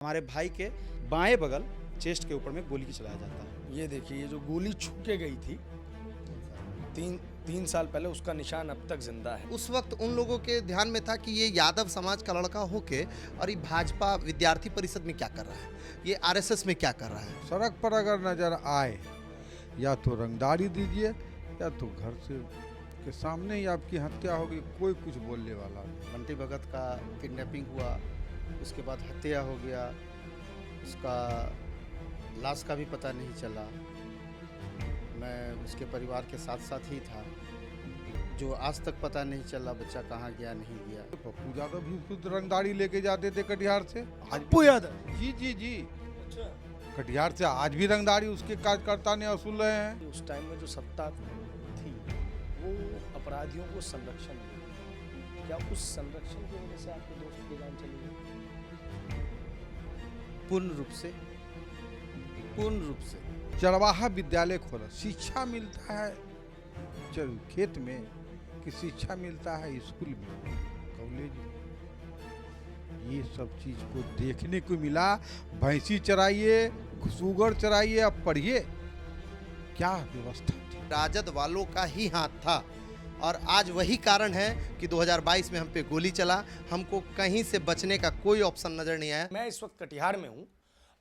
हमारे भाई के बाएं बगल चेस्ट के ऊपर में गोली चलाया जाता है। ये देखिए, ये जो गोली छू के गई थी तीन साल पहले, उसका निशान अब तक जिंदा है। उस वक्त उन लोगों के ध्यान में था कि ये यादव समाज का लड़का होके और ये भाजपा विद्यार्थी परिषद में क्या कर रहा है, ये आरएसएस में क्या कर रहा है। सड़क पर अगर नजर आए या तो रंगदारी दीजिए या तो घर से के सामने ही आपकी हत्या होगी, कोई कुछ बोलने वाला नहीं। बंटी भगत का किडनैपिंग हुआ, उसके बाद हत्या हो गया, उसका लाश का भी पता नहीं चला। मैं उसके परिवार के साथ साथ ही था, जो आज तक पता नहीं चला बच्चा कहाँ गया नहीं गया। पप्पू यादव भी खुद रंगदारी लेके जाते थे कटिहार से। पप्पू यादव जी जी जी, कटिहार से आज भी रंगदारी उसके कार्यकर्ता ने वसूल रहे हैं। उस टाइम में जो सत्ता थी वो अपराधियों को संरक्षण दी। क्या उस संरक्षण की वजह से आपके दोस्त की जान चली गई? पूर्ण रूप से चरवाहा विद्यालय खोला, शिक्षा मिलता है खेत में कि शिक्षा मिलता है स्कूल में, कॉलेज में। ये सब चीज को देखने को मिला। भैंसी चराइए, सुगर चराइए, अब पढ़िए क्या व्यवस्था थी। राजद वालों का ही हाथ था और आज वही कारण है कि 2022 में हम पे गोली चला। हमको कहीं से बचने का कोई ऑप्शन नजर नहीं आया। मैं इस वक्त कटिहार में हूं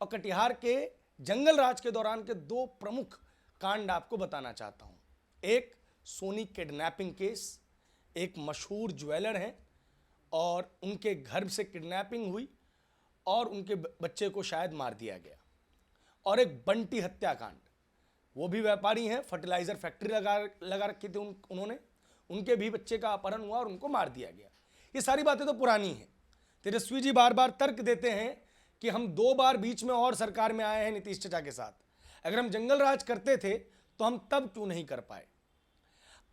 और कटिहार के जंगल राज के दौरान के दो प्रमुख कांड आपको बताना चाहता हूं। एक सोनी किडनैपिंग केस, एक मशहूर ज्वेलर हैं और उनके घर से किडनैपिंग हुई और उनके बच्चे को शायद मार दिया गया। और एक बंटी हत्याकांड, वो भी व्यापारी हैं, फर्टिलाइजर फैक्ट्री लगा रखी थी उन्होंने, उनके भी बच्चे का अपहरण हुआ और उनको मार दिया गया। ये सारी बातें तो पुरानी हैं। तेजस्वी जी बार बार तर्क देते हैं कि हम 2 बार बीच में और सरकार में आए हैं नीतीश चाचा के साथ, अगर हम जंगल राज करते थे तो हम तब क्यों नहीं कर पाए।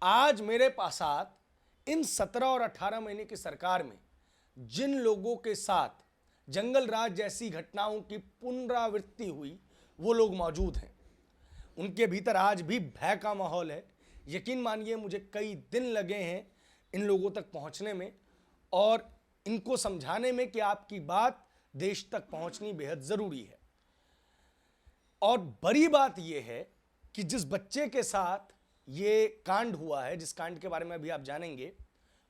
आज मेरे साथ इन 17 और 18 महीने की सरकार में जिन लोगों के साथ जंगल राज जैसी घटनाओं की पुनरावृत्ति हुई वो लोग मौजूद हैं। उनके भीतर आज भी भय का माहौल है। यकीन मानिए, मुझे कई दिन लगे हैं इन लोगों तक पहुंचने में और इनको समझाने में कि आपकी बात देश तक पहुंचनी बेहद जरूरी है। और बड़ी बात यह है कि जिस बच्चे के साथ ये कांड हुआ है, जिस कांड के बारे में अभी आप जानेंगे,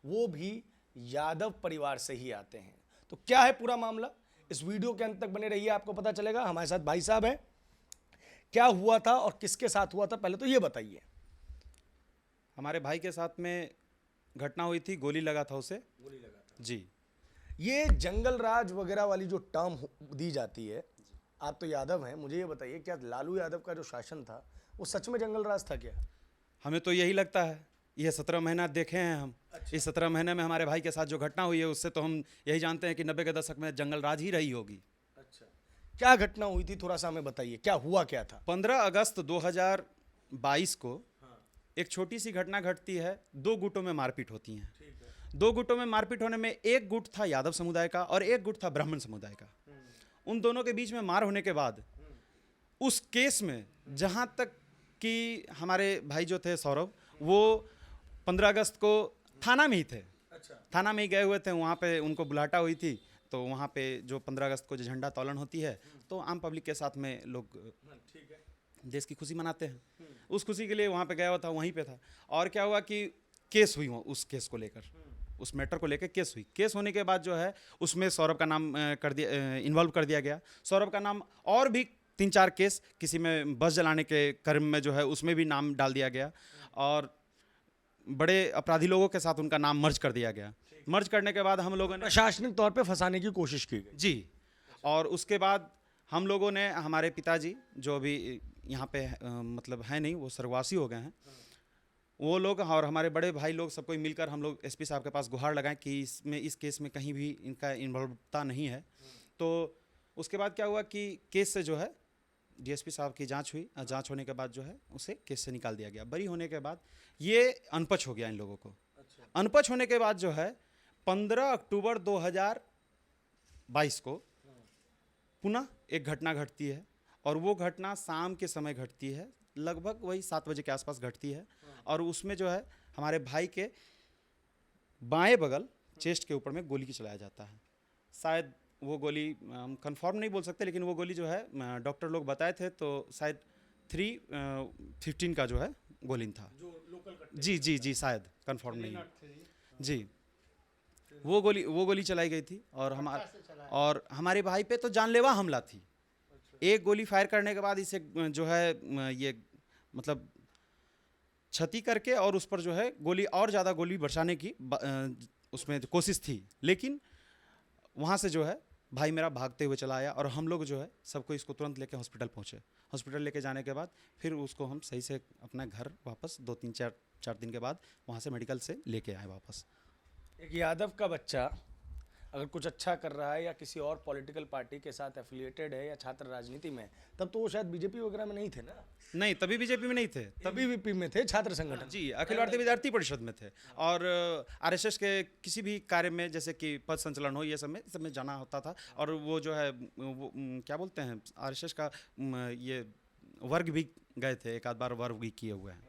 वो भी यादव परिवार से ही आते हैं। तो क्या है पूरा मामला, इस वीडियो के अंत तक बने रहिए, आपको पता चलेगा। हमारे साथ भाई साहब हैं। क्या हुआ था और किसके साथ हुआ था, पहले तो ये बताइए। हमारे भाई के साथ में घटना हुई थी, गोली लगा था उसे। गोली लगा था जी। ये जंगल राज वगैरह वाली जो टर्म दी जाती है, आप तो यादव हैं, मुझे ये बताइए, क्या लालू यादव का जो शासन था वो सच में जंगल राज था क्या? हमें तो यही लगता है। ये 17 महीना देखे हैं हम। इस 17 महीने में हमारे भाई के साथ जो घटना हुई है उससे तो हम यही जानते हैं कि 90 के दशक में जंगल राज ही रही होगी। अच्छा, क्या घटना हुई थी, थोड़ा सा हमें बताइए, क्या हुआ क्या था? 15 अगस्त 2022 को एक छोटी सी घटना घटती है। 2 गुटों में मारपीट होती है। 2 गुटों में मारपीट होने में एक गुट था यादव समुदाय का और एक गुट था ब्राह्मण समुदाय का। उन दोनों के बीच में मार होने के बाद उस केस में जहां तक कि हमारे भाई जो थे सौरभ, वो 15 अगस्त को थाना में ही थे। अच्छा, थाना में ही गए हुए थे, वहाँ पे उनको बुलाहटा हुई थी। तो वहाँ पे जो 15 अगस्त को जो झंडा तोलन होती है तो आम पब्लिक के साथ में लोग ठीक है, देश की खुशी मनाते हैं। उस खुशी के लिए वहाँ पे गया हुआ था, वहीं पे था। और क्या हुआ कि केस हुई, उस केस को लेकर, उस मैटर को लेकर केस हुई। केस होने के बाद जो है उसमें सौरभ का नाम इन्वॉल्व कर दिया गया। सौरभ का नाम और भी 3-4 केस, किसी में बस जलाने के क्रम में जो है उसमें भी नाम डाल दिया गया और बड़े अपराधी लोगों के साथ उनका नाम मर्ज कर दिया गया। मर्ज करने के बाद हम लोगों ने प्रशासनिक तौर पे फंसाने की कोशिश की गई। जी, और उसके बाद हम लोगों ने, हमारे पिताजी जो अभी यहाँ पे मतलब है नहीं, वो स्वर्गवासी हो गए हैं, वो लोग और हमारे बड़े भाई लोग सब कोई मिलकर हम लोग एसपी साहब के पास गुहार लगाएं कि इस केस में कहीं भी इनका इन्वॉल्वता नहीं है। तो उसके बाद क्या हुआ कि केस से जो है डीएसपी साहब की जांच हुई। जांच होने के बाद जो है उसे केस से निकाल दिया गया। बरी होने के बाद ये अनपच हो गया इन लोगों को। अनपच होने के बाद जो है 15 अक्टूबर 2022 को पुनः एक घटना घटती है और वो घटना शाम के समय घटती है, लगभग वही 7 बजे के आसपास घटती है। और उसमें जो है हमारे भाई के बाएं बगल चेस्ट के ऊपर में गोली चलाया जाता है। शायद वो गोली हम कंफर्म नहीं बोल सकते, लेकिन वो गोली जो है डॉक्टर लोग बताए थे तो शायद 315 का जो है गोली था। जो लोकल जी जी जी, शायद कंफर्म नहीं है। जी, वो गोली चलाई गई थी और हमारे भाई पे तो जानलेवा हमला थी। एक गोली फायर करने के बाद इसे जो है ये मतलब क्षति करके और उस पर जो है गोली और ज़्यादा गोली बरसाने की उसमें कोशिश थी, लेकिन वहाँ से जो है भाई मेरा भागते हुए चला आया और हम लोग जो है सबको इसको तुरंत लेके हॉस्पिटल पहुँचे। हॉस्पिटल लेके जाने के बाद फिर उसको हम सही से अपना घर वापस 2-3-4 दिन के बाद वहाँ से मेडिकल से लेके आए वापस। एक यादव का बच्चा अगर कुछ अच्छा कर रहा है या किसी और पॉलिटिकल पार्टी के साथ एफिलिएटेड है या छात्र राजनीति में, तब तो वो शायद बीजेपी वगैरह में नहीं थे ना? नहीं, तभी बीजेपी में नहीं थे, तभी बीपी में थे, छात्र संगठन। जी अखिल भारतीय विद्यार्थी परिषद में थे और आरएसएस के किसी भी कार्य में जैसे कि पद संचलन हो ये सब में जाना होता था। और वो जो है वो क्या बोलते हैं आरएसएस का ये वर्ग भी गए थे, एक आध बार वर्ग भी किए हुए हैं।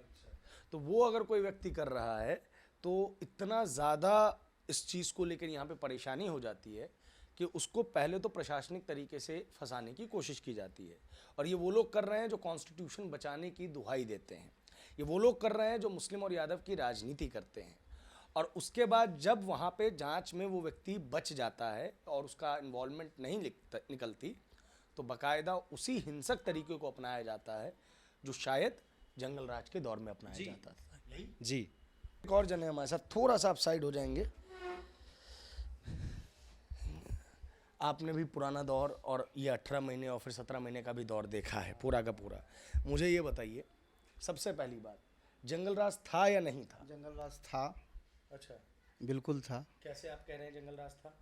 तो वो अगर कोई व्यक्ति कर रहा है तो इतना ज़्यादा इस चीज़ को लेकर यहाँ पे परेशानी हो जाती है कि उसको पहले तो प्रशासनिक तरीके से फंसाने की कोशिश की जाती है। और ये वो लोग कर रहे हैं जो कॉन्स्टिट्यूशन बचाने की दुहाई देते हैं, ये वो लोग कर रहे हैं जो मुस्लिम और यादव की राजनीति करते हैं। और उसके बाद जब वहाँ पे जांच में वो व्यक्ति बच जाता है और उसका इन्वॉल्वमेंट नहीं निकलती, तो बाकायदा उसी हिंसक तरीके को अपनाया जाता है जो शायद जंगल राज के दौर में अपनाया जाता था। जी, एक और जने हमारे साथ, थोड़ा सा आप साइड हो जाएंगे। आपने भी पुराना दौर और ये 18 महीने और फिर 17 महीने का भी दौर देखा है पूरा का पूरा। मुझे ये बताइए, सबसे पहली बात, जंगल राज था या नहीं था? जंगल राज था, अच्छा, बिल्कुल था। कैसे आप कह रहे हैं जंगल राज था?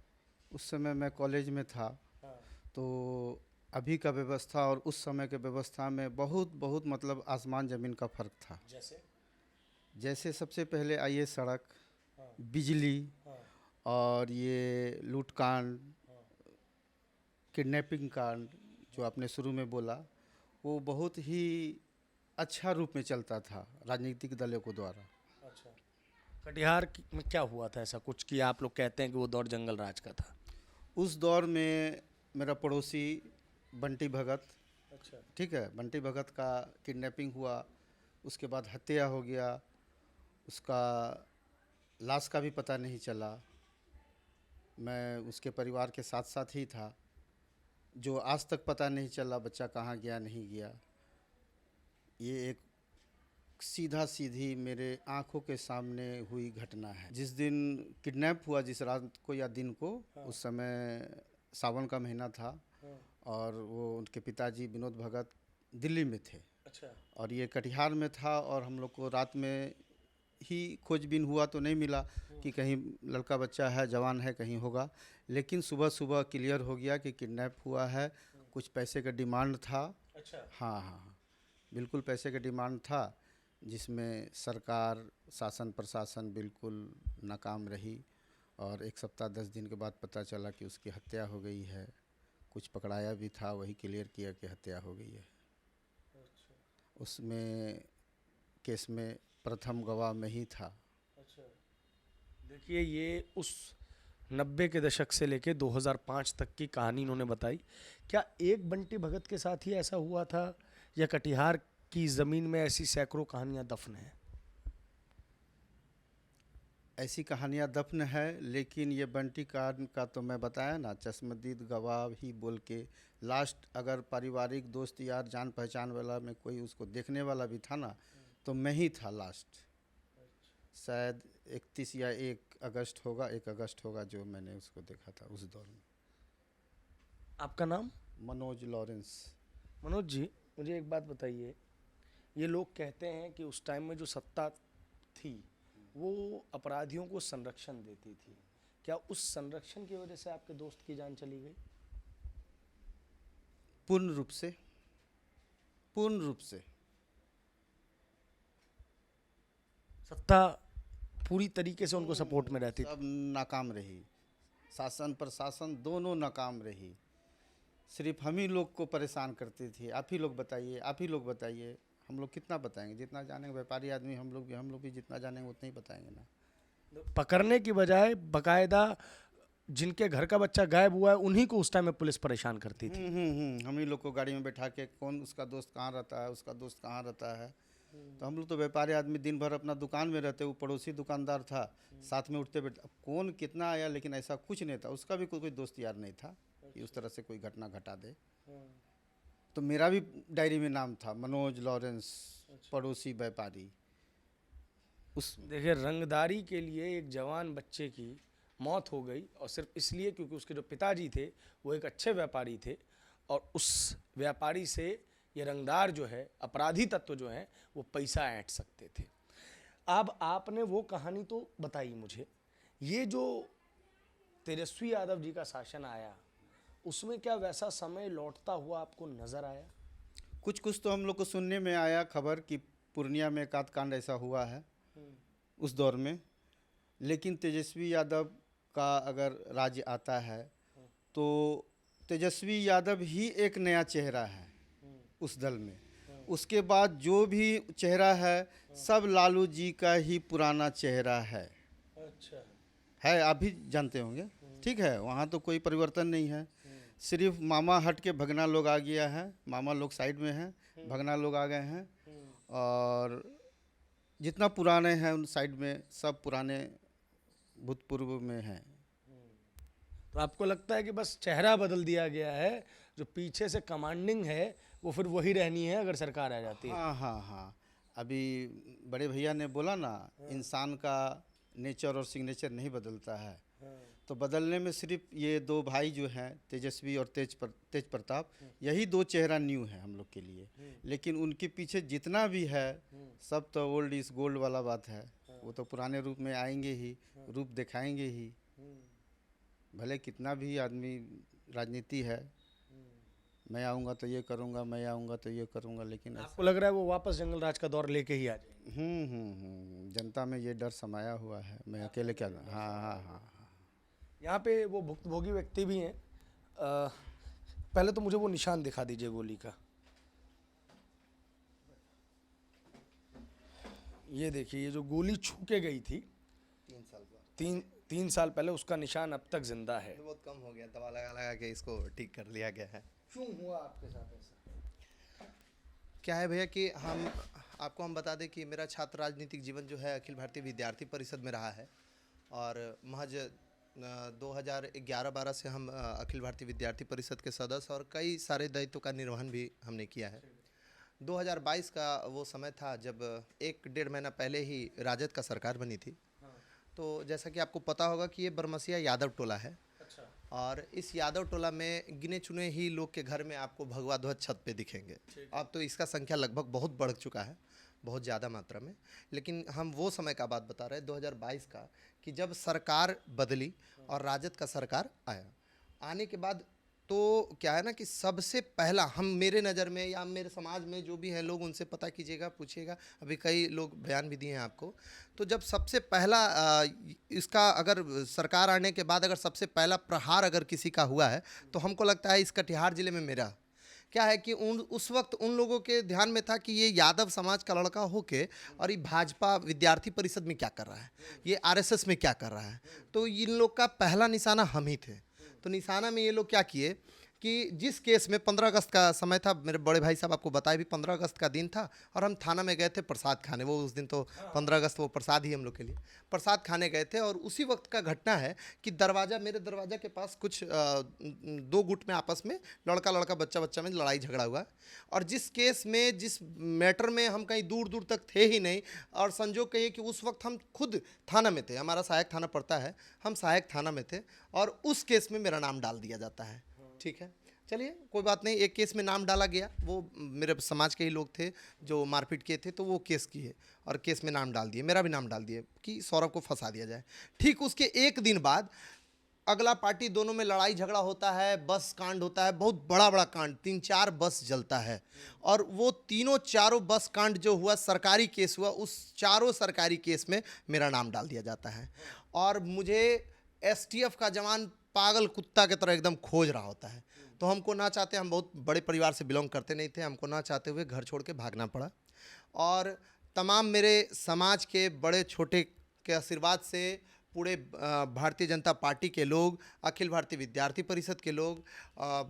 उस समय मैं कॉलेज में था, हाँ, तो अभी का व्यवस्था और उस समय के व्यवस्था में बहुत बहुत मतलब आसमान ज़मीन का फ़र्क था। जैसे सबसे पहले आइए सड़क, बिजली, और ये लूटकांड, किडनैपिंग कांड जो आपने शुरू में बोला, वो बहुत ही अच्छा रूप में चलता था राजनीतिक दलों को द्वारा। अच्छा, कटिहार में क्या हुआ था ऐसा कुछ कि आप लोग कहते हैं कि वो दौर जंगल राज का था? उस दौर में मेरा पड़ोसी बंटी भगत, अच्छा, ठीक है, बंटी भगत का किडनैपिंग हुआ, उसके बाद हत्या हो गया, उसका लाश का भी पता नहीं चला। मैं उसके परिवार के साथ साथ ही था, जो आज तक पता नहीं चला बच्चा कहाँ गया नहीं गया। ये एक सीधा सीधी मेरे आंखों के सामने हुई घटना है। जिस दिन किडनैप हुआ, जिस रात को या दिन को, उस समय सावन का महीना था और वो उनके पिताजी विनोद भगत दिल्ली में थे। अच्छा, और ये कटिहार में था और हम लोग को रात में ही खोजबीन हुआ तो नहीं मिला कि कहीं लड़का बच्चा है, जवान है, कहीं होगा। लेकिन सुबह सुबह क्लियर हो गया कि किडनैप हुआ है, कुछ पैसे का डिमांड था। अच्छा, हाँ हाँ हाँ, बिल्कुल पैसे का डिमांड था, जिसमें सरकार, शासन प्रशासन बिल्कुल नाकाम रही। और 1 सप्ताह 10 दिन के बाद पता चला कि उसकी हत्या हो गई है। कुछ पकड़ाया भी था, वही क्लियर किया कि हत्या हो गई है। उसमें केस में प्रथम गवाह में ही था। अच्छा, देखिए ये उस 90 के दशक से लेके 2005 तक की कहानी इन्होंने बताई। क्या एक बंटी भगत के साथ ही ऐसा हुआ था या कटिहार की ज़मीन में ऐसी सैकड़ों कहानियां दफन हैं? ऐसी कहानियाँ दफन है, लेकिन ये बंटी कांड का तो मैं बताया ना, चश्मदीद गवाह ही बोल के लास्ट, अगर पारिवारिक दोस्त यार जान पहचान वाला में कोई उसको देखने वाला भी था ना, तो मैं ही था लास्ट। शायद 31 या 1 अगस्त होगा, 1 अगस्त होगा जो मैंने उसको देखा था उस दौर में। आपका नाम? मनोज लॉरेंस। मनोज जी, मुझे एक बात बताइए, ये लोग कहते हैं कि उस टाइम में जो सत्ता थी वो अपराधियों को संरक्षण देती थी। क्या उस संरक्षण की वजह से आपके दोस्त की जान चली गई? पूर्ण रूप से, पूर्ण रूप से। सत्ता पूरी तरीके से उनको सपोर्ट में रहती थी? सब नाकाम रही, शासन प्रशासन दोनों नाकाम रही। सिर्फ हम ही लोग को परेशान करती थी। आप ही लोग बताइए, आप ही लोग बताइए। हम लोग कितना बताएंगे? जितना जानेंगे, व्यापारी आदमी हम लोग भी जितना जानेंगे उतना ही बताएंगे ना। पकड़ने की बजाय बाकायदा जिनके घर का बच्चा गायब हुआ है उन्हीं को उस टाइम में पुलिस परेशान करती थी। हम ही लोग को गाड़ी में बैठा के कौन उसका दोस्त कहाँ रहता है, उसका दोस्त कहाँ रहता है। तो हम लोग तो व्यापारी आदमी दिन भर अपना दुकान में रहते, वो पड़ोसी दुकानदार था, साथ में उठते बैठते। अब कौन कितना आया, लेकिन ऐसा कुछ नहीं था, उसका भी कोई दोस्त यार नहीं था कि उस तरह से कोई घटना घटा दे। तो मेरा भी डायरी में नाम था मनोज लॉरेंस, पड़ोसी व्यापारी। उस देखिए, रंगदारी के लिए एक जवान बच्चे की मौत हो गई, और सिर्फ इसलिए क्योंकि उसके जो पिताजी थे वो एक अच्छे व्यापारी थे, और उस व्यापारी से ये रंगदार जो है, अपराधी तत्व जो हैं, वो पैसा ऐंठ सकते थे। अब आपने वो कहानी तो बताई मुझे, ये जो तेजस्वी यादव जी का शासन आया, उसमें क्या वैसा समय लौटता हुआ आपको नजर आया? कुछ कुछ तो हम लोग को सुनने में आया खबर कि पूर्णिया में एक आध कांड ऐसा हुआ है उस दौर में, लेकिन तेजस्वी यादव का अगर राज्य आता है तो तेजस्वी यादव ही एक नया चेहरा है उस दल में। उसके बाद जो भी चेहरा है सब लालू जी का ही पुराना चेहरा है। अच्छा। है, आप भी जानते होंगे, ठीक है। वहाँ तो कोई परिवर्तन नहीं है, सिर्फ मामा हट के भगना लोग आ गया है, मामा लोग साइड में हैं, भगना लोग आ गए हैं, और जितना पुराने हैं उन साइड में सब पुराने भूतपूर्व में हैं। तो आपको लगता है कि बस चेहरा बदल दिया गया है, जो पीछे से कमांडिंग है वो फिर वही रहनी है अगर सरकार आ जाती है? हाँ। अभी बड़े भैया ने बोला ना, इंसान का नेचर और सिग्नेचर नहीं बदलता है। तो बदलने में सिर्फ ये दो भाई जो हैं, तेजस्वी और तेज प्रताप, यही दो चेहरा न्यू है हम लोग के लिए। लेकिन उनके पीछे जितना भी है सब तो ओल्ड इज गोल्ड वाला बात है। वो तो पुराने रूप में आएंगे ही, रूप दिखाएंगे ही, भले कितना भी आदमी राजनीति है, मैं आऊँगा तो ये करूँगा, मैं आऊँगा तो ये करूँगा, लेकिन आपको लग रहा है वो वापस जंगल राज का दौर लेके ही आ जाएंगे? जनता में ये डर समाया हुआ है, मैं अकेले क्या। हाँ। यहाँ पे वो भुक्तभोगी व्यक्ति भी हैं। पहले तो मुझे वो निशान दिखा दीजिए गोली का। ये देखिए, ये जो गोली छू के गई थी 3 साल बाद, 3 साल पहले, उसका निशान अब तक जिंदा है। बहुत कम हो गया, दवा लगा के इसको ठीक कर लिया गया है। क्यों हुआ आपके साथ ऐसा? क्या है भैया कि हम बता दें कि मेरा छात्र राजनीतिक जीवन जो है अखिल भारतीय विद्यार्थी परिषद में रहा है, और महज 2011-12 से हम अखिल भारतीय विद्यार्थी परिषद के सदस्य और कई सारे दायित्वों का निर्वहन भी हमने किया है। 2022 का वो समय था जब 1-1.5 महीना पहले ही राजद का सरकार बनी थी। तो जैसा कि आपको पता होगा कि ये बरमसिया यादव टोला है। अच्छा। और इस यादव टोला में गिने चुने ही लोग के घर में आपको भगवा ध्वज छत पे दिखेंगे। अब तो इसका संख्या लगभग बहुत बढ़ चुका है, बहुत ज़्यादा मात्रा में। लेकिन हम वो समय का बात बता रहे हैं 2022 का, कि जब सरकार बदली और राजद का सरकार आया। आने के बाद तो क्या है ना कि सबसे पहला हम, मेरे नज़र में या मेरे समाज में जो भी हैं लोग, उनसे पता कीजिएगा, पूछिएगा, अभी कई लोग बयान भी दिए हैं आपको। तो जब सबसे पहला इसका अगर सरकार आने के बाद अगर सबसे पहला प्रहार अगर किसी का हुआ है तो हमको लगता है इस कटिहार ज़िले में मेरा। क्या है कि उस वक्त उन लोगों के ध्यान में था कि ये यादव समाज का लड़का होके और ये भाजपा विद्यार्थी परिषद में क्या कर रहा है, ये आरएसएस में क्या कर रहा है। तो इन लोग का पहला निशाना हम ही थे। तो निशाना में ये लोग क्या किए कि जिस केस में 15 अगस्त का समय था, मेरे बड़े भाई साहब आपको बताया भी 15 अगस्त का दिन था, और हम थाना में गए थे प्रसाद खाने। वो उस दिन तो 15 अगस्त वो प्रसाद ही हम लोग के लिए, प्रसाद खाने गए थे। और उसी वक्त का घटना है कि मेरे दरवाज़ा के पास कुछ 2 गुट में आपस में लड़का लड़का बच्चा बच्चा में लड़ाई झगड़ा हुआ। और जिस केस में, जिस मैटर में हम कहीं दूर दूर तक थे ही नहीं, और संजोग कहिए कि उस वक्त हम खुद थाना में थे, हमारा सहायक थाना पड़ता है, हम सहायक थाना में थे, और उस केस में मेरा नाम डाल दिया जाता है। ठीक है, चलिए कोई बात नहीं। एक केस में नाम डाला गया, वो मेरे समाज के ही लोग थे जो मारपीट किए थे, तो वो केस किए और केस में नाम डाल दिए, मेरा भी नाम डाल दिए कि सौरभ को फंसा दिया जाए। ठीक उसके एक दिन बाद अगला पार्टी, दोनों में लड़ाई झगड़ा होता है, बस कांड होता है, बहुत बड़ा बड़ा कांड, 3-4 बस जलता है। और वो चारों बस कांड जो हुआ, सरकारी केस हुआ, उस चारों सरकारी केस में मेरा नाम डाल दिया जाता है। और मुझे एसटीएफ का जवान पागल कुत्ता की तरह एकदम खोज रहा होता है। तो हमको ना चाहते, हम बहुत बड़े परिवार से बिलोंग करते नहीं थे, हमको ना चाहते हुए घर छोड़ के भागना पड़ा। और तमाम मेरे समाज के बड़े छोटे के आशीर्वाद से, पूरे भारतीय जनता पार्टी के लोग, अखिल भारतीय विद्यार्थी परिषद के लोग,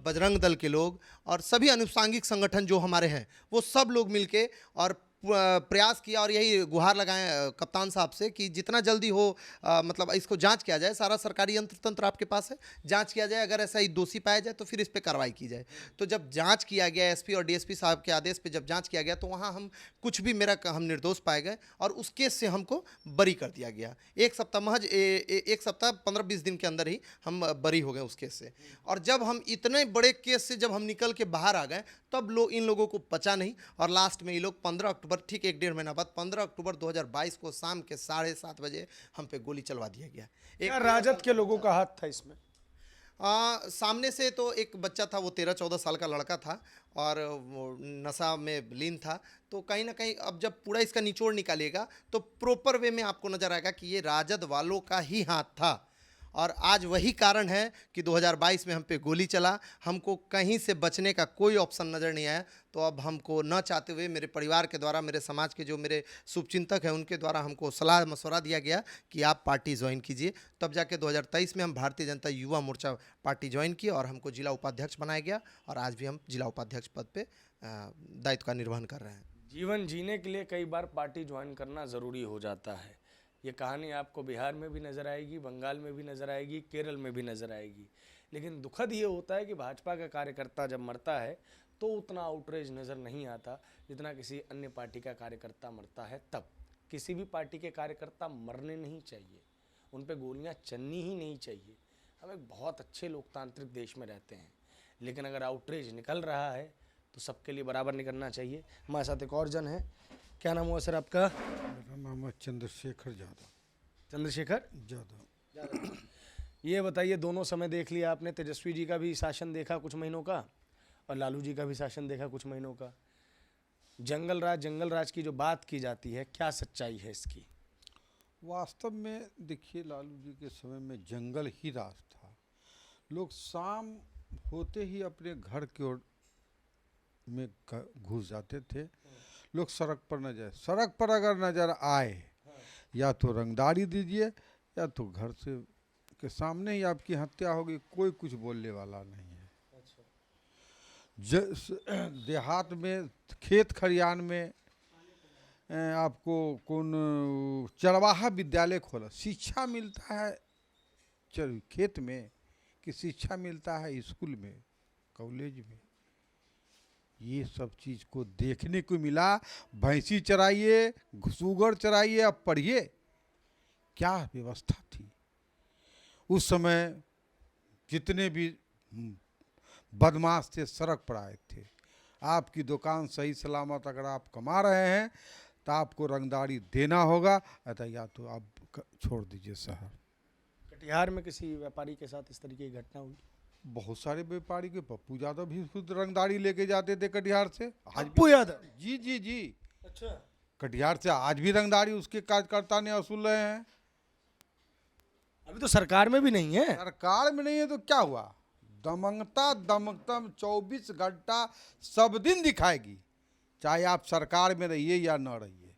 बजरंग दल के लोग और सभी अनुषांगिक संगठन जो हमारे हैं वो सब लोग मिलके और प्रयास किया और यही गुहार लगाएं कप्तान साहब से कि जितना जल्दी हो मतलब इसको जांच किया जाए। सारा सरकारी यंत्र तंत्र आपके पास है, जांच किया जाए, अगर ऐसा ही दोषी पाया जाए तो फिर इस पे कार्रवाई की जाए। तो जब जांच किया गया एसपी और डीएसपी साहब के आदेश पे जब जांच किया गया तो वहाँ हम कुछ भी हम निर्दोष पाए गए और उस केस से हमको बरी कर दिया गया। एक सप्ताह महज एक सप्ताह 15-20 दिन के अंदर ही हम बरी हो गए उस केस से। और जब हम इतने बड़े केस से जब हम निकल के बाहर आ गए तब इन लोगों को पचा नहीं और लास्ट में ये लोग 15 अक्टूबर ठीक 1-1.5 महीना बाद 15 अक्टूबर 2022 को शाम के 7:30 बजे हम पे गोली चलवा दिया गया। क्या राजद के लोगों का हाथ था इसमें? सामने से तो एक बच्चा था, वो 13-14 साल का लड़का था और वो नशा में लीन था। तो कहीं ना कहीं अब जब पूरा इसका निचोड़ निकालिएगा तो प्रॉपर वे में आपको नजर आएगा कि ये राजद वालों का ही हाथ था। और आज वही कारण है कि 2022 में हम पे गोली चला। हमको कहीं से बचने का कोई ऑप्शन नज़र नहीं आया। तो अब हमको न चाहते हुए मेरे परिवार के द्वारा, मेरे समाज के जो मेरे शुभचिंतक हैं उनके द्वारा हमको सलाह मशवरा दिया गया कि आप पार्टी ज्वाइन कीजिए। तब जाके 2023 में हम भारतीय जनता युवा मोर्चा पार्टी ज्वाइन की और हमको जिला उपाध्यक्ष बनाया गया और आज भी हम जिला उपाध्यक्ष पद पे दायित्व का निर्वहन कर रहे हैं। जीवन जीने के लिए कई बार पार्टी ज्वाइन करना ज़रूरी हो जाता है। ये कहानी आपको बिहार में भी नज़र आएगी, बंगाल में भी नज़र आएगी, केरल में भी नज़र आएगी। लेकिन दुखद ये होता है कि भाजपा का कार्यकर्ता जब मरता है तो उतना आउटरीच नज़र नहीं आता जितना किसी अन्य पार्टी का कार्यकर्ता मरता है तब। किसी भी पार्टी के कार्यकर्ता मरने नहीं चाहिए, उन पर गोलियां चलनी ही नहीं चाहिए। हम एक बहुत अच्छे लोकतांत्रिक देश में रहते हैं, लेकिन अगर आउटरीच निकल रहा है तो सबके लिए बराबर निकलना चाहिए। हमारे साथ एक और जन है। क्या नाम हुआ सर आपका? मेरा नाम है चंद्रशेखर यादव। चंद्रशेखर यादव। ये बताइए, दोनों समय देख लिया आपने, तेजस्वी जी का भी शासन देखा कुछ महीनों का और लालू जी का भी शासन देखा कुछ महीनों का। जंगल राज की जो बात की जाती है, क्या सच्चाई है इसकी? वास्तव में देखिए, लालू जी के समय में जंगल ही राज था। लोग शाम होते ही अपने घर की ओर में घुस जाते थे। लोग सड़क पर न जाए, सड़क पर अगर नजर आए या तो रंगदारी दीजिए या तो घर से के सामने ही आपकी हत्या होगी, कोई कुछ बोलने वाला नहीं है। देहात में खेत खलिहान में आपको कौन चरवाहा विद्यालय खोला, शिक्षा मिलता है खेत में कि शिक्षा मिलता है स्कूल में, कॉलेज में? ये सब चीज़ को देखने को मिला। भैंसी चराइए, सुगर चराइए, अब पढ़िए क्या व्यवस्था थी उस समय। जितने भी बदमाश थे सड़क पर आए थे। आपकी दुकान सही सलामत अगर आप कमा रहे हैं तो आपको रंगदारी देना होगा, अतः या तो आप छोड़ दीजिए शहर। कटिहार में किसी व्यापारी के साथ इस तरीके की घटना हुई? बहुत सारे व्यापारी के, पप्पू यादव भी खुद रंगदारी लेके जाते थे कटिहार से। पप्पू यादव? जी जी जी। अच्छा। कटिहार से आज भी रंगदारी उसके कार्यकर्ता ने वसूल रहे हैं। अभी तो सरकार में भी नहीं है। सरकार में नहीं है तो क्या हुआ? दमकता दमकतम 24 घंटा सब दिन दिखाएगी, चाहे आप सरकार में रहिए या न रहिए।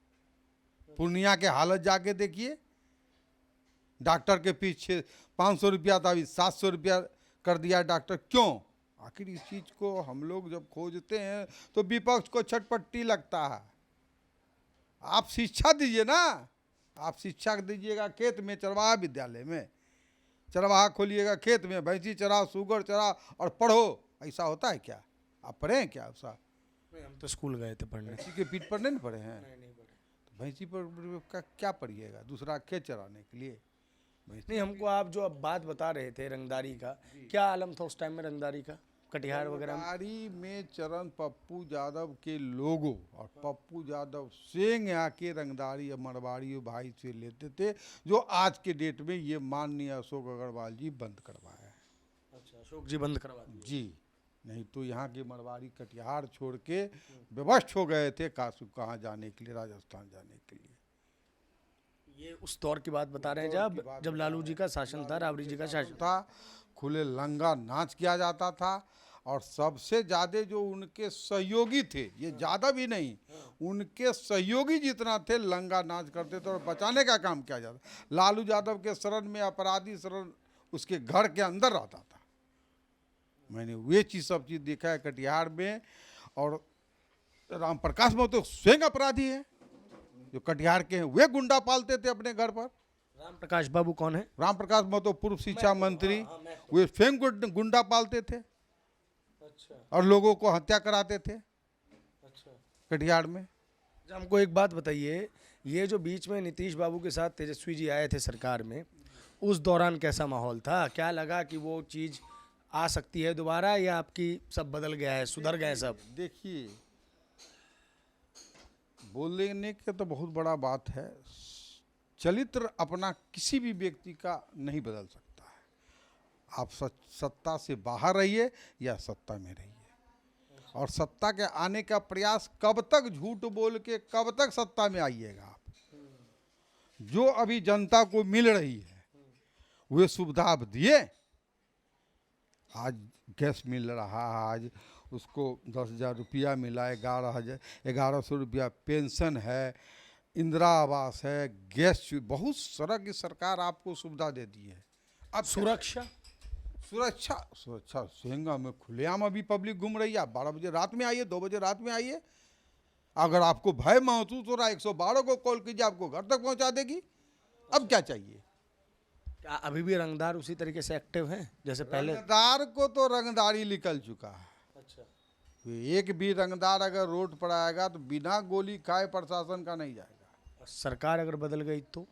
पूर्णिया के हालत जाके देखिए, डॉक्टर के पीछे 500 रुपया था, अभी 700 रुपया कर दिया डॉक्टर। क्यों? आखिर इस चीज को हम लोग जब खोजते हैं तो विपक्ष को छटपट्टी लगता है। आप शिक्षा दीजिए ना, आप शिक्षा दीजिएगा खेत में, चरवाहा विद्यालय में चरवाहा खोलिएगा, खेत में भैंसी चराओ, सुगर चराओ और पढ़ो। ऐसा होता है क्या? आप पढ़े हैं क्या? ऐसा हम तो स्कूल गए थे पढ़ने। भैंसी के पीठ पर नहीं पढ़े हैं? नहीं पढ़े। तो भैंसी पर क्या पढ़िएगा? दूसरा खेत चराने के लिए? नहीं, हमको आप जो अब बात बता रहे थे रंगदारी का, क्या आलम था उस टाइम में रंगदारी का कटिहार वगैरह में? रंगदारी में चरण पप्पू यादव के लोगों और पप्पू यादव सिंह आके रंगदारी मरवाड़ी भाई से लेते थे, जो आज के डेट में ये माननीय अशोक अग्रवाल जी बंद करवाया है। अच्छा, अशोक जी बंद करवा दिए? जी, नहीं तो यहाँ के मरवाड़ी कटिहार छोड़ के विवश हो गए थे कहाँ जाने के लिए, राजस्थान जाने के लिए। ये उस दौर की बात बता रहे हैं जब लालू जी का शासन था, राबड़ी जी का शासन था। खुले लंगा नाच किया जाता था और सबसे ज़्यादा जो उनके सहयोगी थे, ये ज़्यादा भी नहीं, उनके सहयोगी जितना थे लंगा नाच करते थे और बचाने का काम किया जाता। लालू यादव के शरण में अपराधी शरण उसके घर के अंदर रहता था। मैंने वे सब चीज़ देखा है कटिहार में। और राम प्रकाश महतो स्वयं अपराधी है, जो कटिहार के हैं, वे गुंडा पालते थे अपने घर पर। राम प्रकाश बाबू कौन है? राम प्रकाश महतो पूर्व शिक्षा मंत्री, वे स्वयं गुंडा पालते थे और लोगों को हत्या कराते थे कटिहार में। हमको एक बात बताइए, ये जो बीच में नीतीश बाबू के साथ तेजस्वी जी आए थे सरकार में, उस दौरान कैसा माहौल था? क्या लगा कि वो चीज़ आ सकती है दोबारा, या आपकी सब बदल गया है, सुधर गए सब? देखिए, बोलने के तो बहुत बड़ा बात है, चरित्र अपना किसी भी व्यक्ति का नहीं बदल सकता है। आप सत्ता से बाहर रहिए या सत्ता में रहिए, और सत्ता के आने का प्रयास कब तक झूठ बोल के कब तक सत्ता में आइएगा आप? जो अभी जनता को मिल रही है वे सुविधा आप दिए। आज गैस मिल रहा है, आज उसको 10,000 रुपया मिला, 1100 रुपया पेंशन है, इंदिरा आवास है, गैस, बहुत सारा की सरकार आपको सुविधा दे दी है। अब सुरक्षा सिंगा में खुलेआम अभी पब्लिक घूम रही है। आप 12 बजे रात में आइए, 2 बजे रात में आइए। अगर आपको भय महसूस हो रहा है 112 को कॉल कीजिए, आपको घर तक पहुंचा देगी। अब क्या चाहिए? क्या अभी भी रंगदार उसी तरीके से एक्टिव हैं जैसे पहले? रंगदार को तो रंगदारी निकल चुका है। अच्छा, एक भी रंगदार अगर रोड पर आएगा तो बिना गोली खाए प्रशासन का नहीं जाएगा। सरकार अगर बदल गई तो?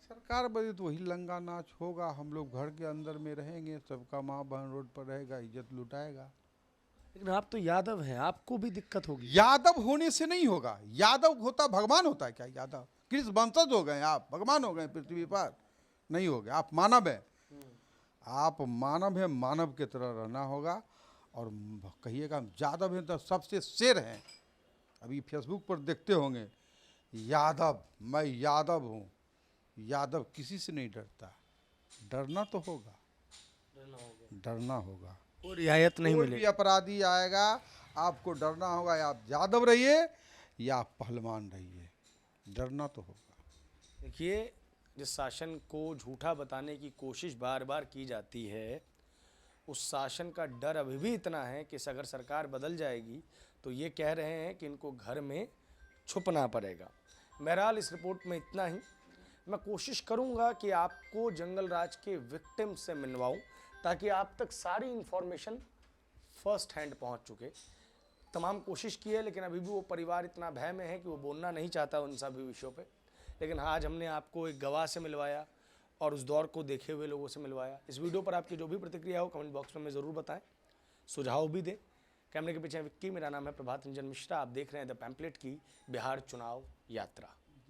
सरकार बदली तो वही लंगा नाच होगा। हम लोग घर के अंदर में रहेंगे, सबका माँ बहन रोड पर रहेगा, इज्जत लुटाएगा। लेकिन आप तो यादव हैं, आपको भी दिक्कत होगी। यादव होने से नहीं होगा। यादव होता भगवान होता है क्या? यादव कृष्ण वंशज हो गए आप, भगवान हो गए पृथ्वी पर? नहीं हो गए। आप मानव है, आप मानव है, मानव की तरह रहना होगा। और कहिएगा हम यादव हैं तो सबसे शेर हैं। अभी फेसबुक पर देखते होंगे, यादव, मैं यादव हूँ। यादव किसी से नहीं डरता। डरना तो होगा, डरना होगा। कोई रियायत नहीं कोई मिलेगी। भी अपराधी आएगा, आपको डरना होगा। या आप यादव रहिए या आप पहलवान रहिए, डरना तो होगा। देखिए, जिस शासन को झूठा बताने की कोशिश बार बार की जाती है, उस शासन का डर अभी भी इतना है कि अगर सरकार बदल जाएगी तो ये कह रहे हैं कि इनको घर में छुपना पड़ेगा। बहरहाल इस रिपोर्ट में इतना ही। मैं कोशिश करूंगा कि आपको जंगल राज के विक्टिम से मिलवाऊं, ताकि आप तक सारी इन्फॉर्मेशन फर्स्ट हैंड पहुंच चुके। तमाम कोशिश की है, लेकिन अभी भी वो परिवार इतना भय में है कि वो बोलना नहीं चाहता उन सभी विषयों पे। लेकिन आज हमने आपको एक गवाह से मिलवाया और उस दौर को देखे हुए लोगों से मिलवाया। इस वीडियो पर आपकी जो भी प्रतिक्रिया हो कमेंट बॉक्स में ज़रूर बताएं, सुझाव भी दें। कैमरे के पीछे विक्की, मेरा नाम है प्रभात रंजन मिश्रा। आप देख रहे हैं द पैम्पलेट की बिहार चुनाव यात्रा।